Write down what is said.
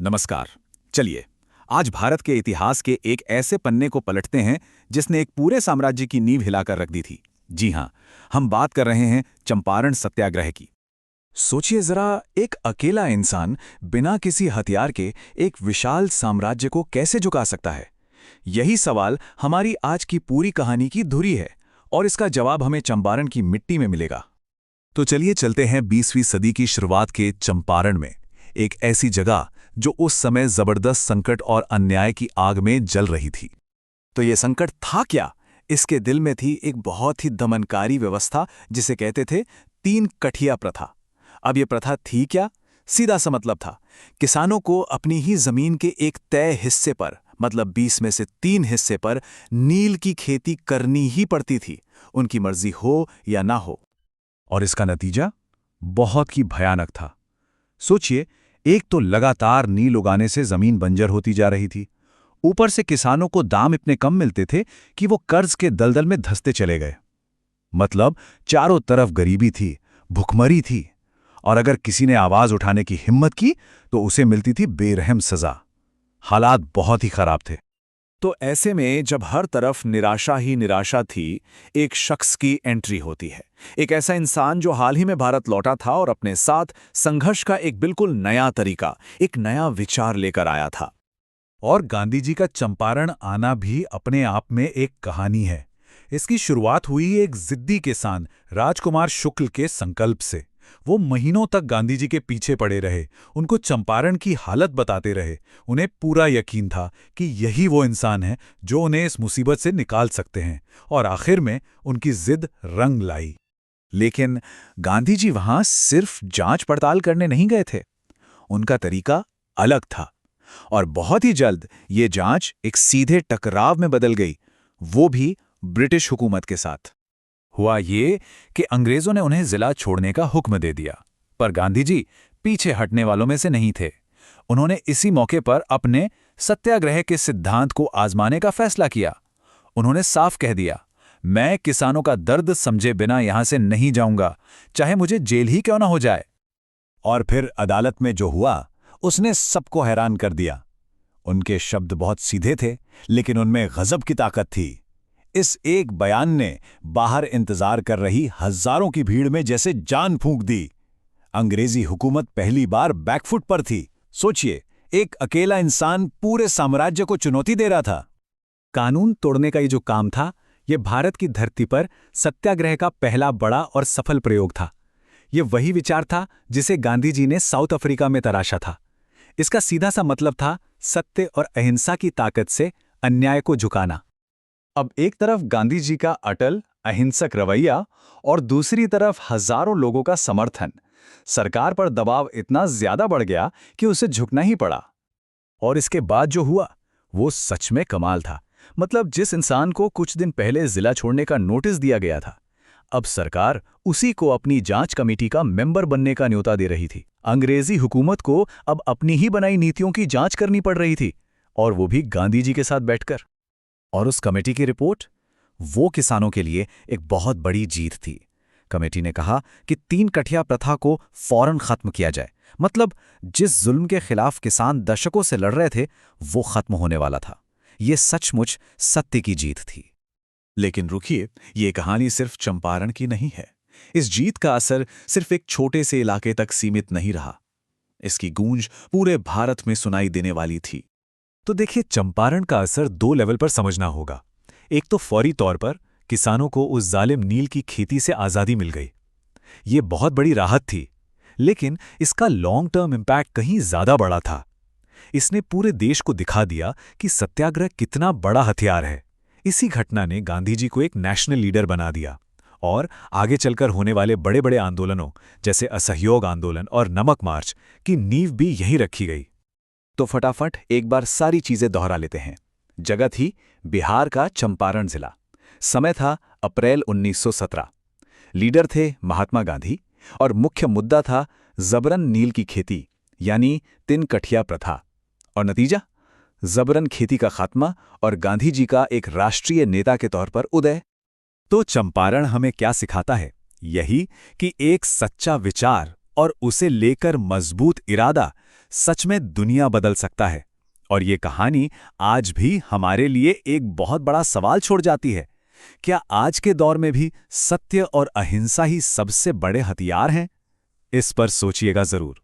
नमस्कार। चलिए आज भारत के इतिहास के एक ऐसे पन्ने को पलटते हैं जिसने एक पूरे साम्राज्य की नींव हिलाकर रख दी थी। जी हां, हम बात कर रहे हैं चंपारण सत्याग्रह की। सोचिए जरा, एक अकेला इंसान बिना किसी हथियार के एक विशाल साम्राज्य को कैसे झुका सकता है? यही सवाल हमारी आज की पूरी कहानी की धुरी है और इसका जवाब हमें चंपारण की मिट्टी में मिलेगा। तो चलिए चलते हैं 20वीं सदी की शुरुआत के चंपारण में, एक ऐसी जगह जो उस समय जबरदस्त संकट और अन्याय की आग में जल रही थी। तो ये संकट था क्या? इसके दिल में थी एक बहुत ही दमनकारी व्यवस्था जिसे कहते थे तीन कठिया प्रथा। अब ये प्रथा थी क्या? सीधा सा मतलब था, किसानों को अपनी ही जमीन के एक तय हिस्से पर, मतलब 20 में से 3 हिस्से पर नील की खेती करनी ही पड़ती थी, उनकी मर्जी हो या ना हो। और इसका नतीजा बहुत ही भयानक था। सोचिए, एक तो लगातार नील उगाने से जमीन बंजर होती जा रही थी, ऊपर से किसानों को दाम इतने कम मिलते थे कि वो कर्ज के दलदल में धंसते चले गए। मतलब चारों तरफ गरीबी थी, भुखमरी थी, और अगर किसी ने आवाज उठाने की हिम्मत की तो उसे मिलती थी बेरहम सजा। हालात बहुत ही खराब थे। तो ऐसे में जब हर तरफ निराशा ही निराशा थी, एक शख्स की एंट्री होती है। एक ऐसा इंसान जो हाल ही में भारत लौटा था और अपने साथ संघर्ष का एक बिल्कुल नया तरीका, एक नया विचार लेकर आया था। और गांधी जी का चंपारण आना भी अपने आप में एक कहानी है। इसकी शुरुआत हुई एक जिद्दी किसान राजकुमार शुक्ल के संकल्प से। वो महीनों तक गांधी जी के पीछे पड़े रहे, उनको चंपारण की हालत बताते रहे। उन्हें पूरा यकीन था कि यही वो इंसान है जो उन्हें इस मुसीबत से निकाल सकते हैं, और आखिर में उनकी जिद रंग लाई। लेकिन गांधी जी वहां सिर्फ जांच पड़ताल करने नहीं गए थे। उनका तरीका अलग था, और बहुत ही जल्द ये जांच एक सीधे टकराव में बदल गई, वो भी ब्रिटिश हुकूमत के साथ। हुआ ये कि अंग्रेजों ने उन्हें जिला छोड़ने का हुक्म दे दिया, पर गांधी जी पीछे हटने वालों में से नहीं थे। उन्होंने इसी मौके पर अपने सत्याग्रह के सिद्धांत को आजमाने का फैसला किया। उन्होंने साफ कह दिया, मैं किसानों का दर्द समझे बिना यहां से नहीं जाऊंगा, चाहे मुझे जेल ही क्यों ना हो जाए। और फिर अदालत में जो हुआ उसने सबको हैरान कर दिया। उनके शब्द बहुत सीधे थे, लेकिन उनमें गजब की ताकत थी। इस एक बयान ने बाहर इंतजार कर रही हजारों की भीड़ में जैसे जान फूंक दी। अंग्रेजी हुकूमत पहली बार बैकफुट पर थी। सोचिए, एक अकेला इंसान पूरे साम्राज्य को चुनौती दे रहा था। कानून तोड़ने का ये जो काम था, ये भारत की धरती पर सत्याग्रह का पहला बड़ा और सफल प्रयोग था। ये वही विचार था जिसे गांधी जी ने साउथ अफ्रीका में तराशा था। इसका सीधा सा मतलब था सत्य और अहिंसा की ताकत से अन्याय को झुकाना। अब एक तरफ गांधी जी का अटल अहिंसक रवैया और दूसरी तरफ हजारों लोगों का समर्थन। सरकार पर दबाव इतना ज्यादा बढ़ गया कि उसे झुकना ही पड़ा। और इसके बाद जो हुआ वो सच में कमाल था। मतलब जिस इंसान को कुछ दिन पहले जिला छोड़ने का नोटिस दिया गया था, अब सरकार उसी को अपनी जांच कमेटी का मेंबर बनने का न्योता दे रही थी। अंग्रेजी हुकूमत को अब अपनी ही बनाई नीतियों की जांच करनी पड़ रही थी, और वो भी गांधी जी के साथ बैठकर। और उस कमेटी की रिपोर्ट, वो किसानों के लिए एक बहुत बड़ी जीत थी। कमेटी ने कहा कि 3 कठिया प्रथा को फौरन खत्म किया जाए। मतलब जिस जुल्म के खिलाफ किसान दशकों से लड़ रहे थे, वो खत्म होने वाला था। ये सचमुच सत्य की जीत थी। लेकिन रुकिए, ये कहानी सिर्फ चंपारण की नहीं है। इस जीत का असर सिर्फ एक छोटे से इलाके तक सीमित नहीं रहा। इसकी गूंज पूरे भारत में सुनाई देने वाली थी। तो देखिए, चंपारण का असर 2 लेवल पर समझना होगा। एक तो फौरी तौर पर किसानों को उस जालिम नील की खेती से आज़ादी मिल गई। ये बहुत बड़ी राहत थी। लेकिन इसका लॉन्ग टर्म इम्पैक्ट कहीं ज्यादा बड़ा था। इसने पूरे देश को दिखा दिया कि सत्याग्रह कितना बड़ा हथियार है। इसी घटना ने गांधी जी को एक नेशनल लीडर बना दिया, और आगे चलकर होने वाले बड़े बड़े आंदोलनों जैसे असहयोग आंदोलन और नमक मार्च की नींव भी यहीं रखी गई। तो फटाफट एक बार सारी चीजें दोहरा लेते हैं। जगह थी बिहार का चंपारण जिला। समय था अप्रैल 1917। लीडर थे महात्मा गांधी, और मुख्य मुद्दा था जबरन नील की खेती, यानी 3 कठिया प्रथा। और नतीजा, जबरन खेती का खात्मा और गांधी जी का एक राष्ट्रीय नेता के तौर पर उदय। तो चंपारण हमें क्या सिखाता है? यही कि एक सच्चा विचार और उसे लेकर मजबूत इरादा सच में दुनिया बदल सकता है। और ये कहानी आज भी हमारे लिए एक बहुत बड़ा सवाल छोड़ जाती है। क्या आज के दौर में भी सत्य और अहिंसा ही सबसे बड़े हथियार हैं? इस पर सोचिएगा जरूर।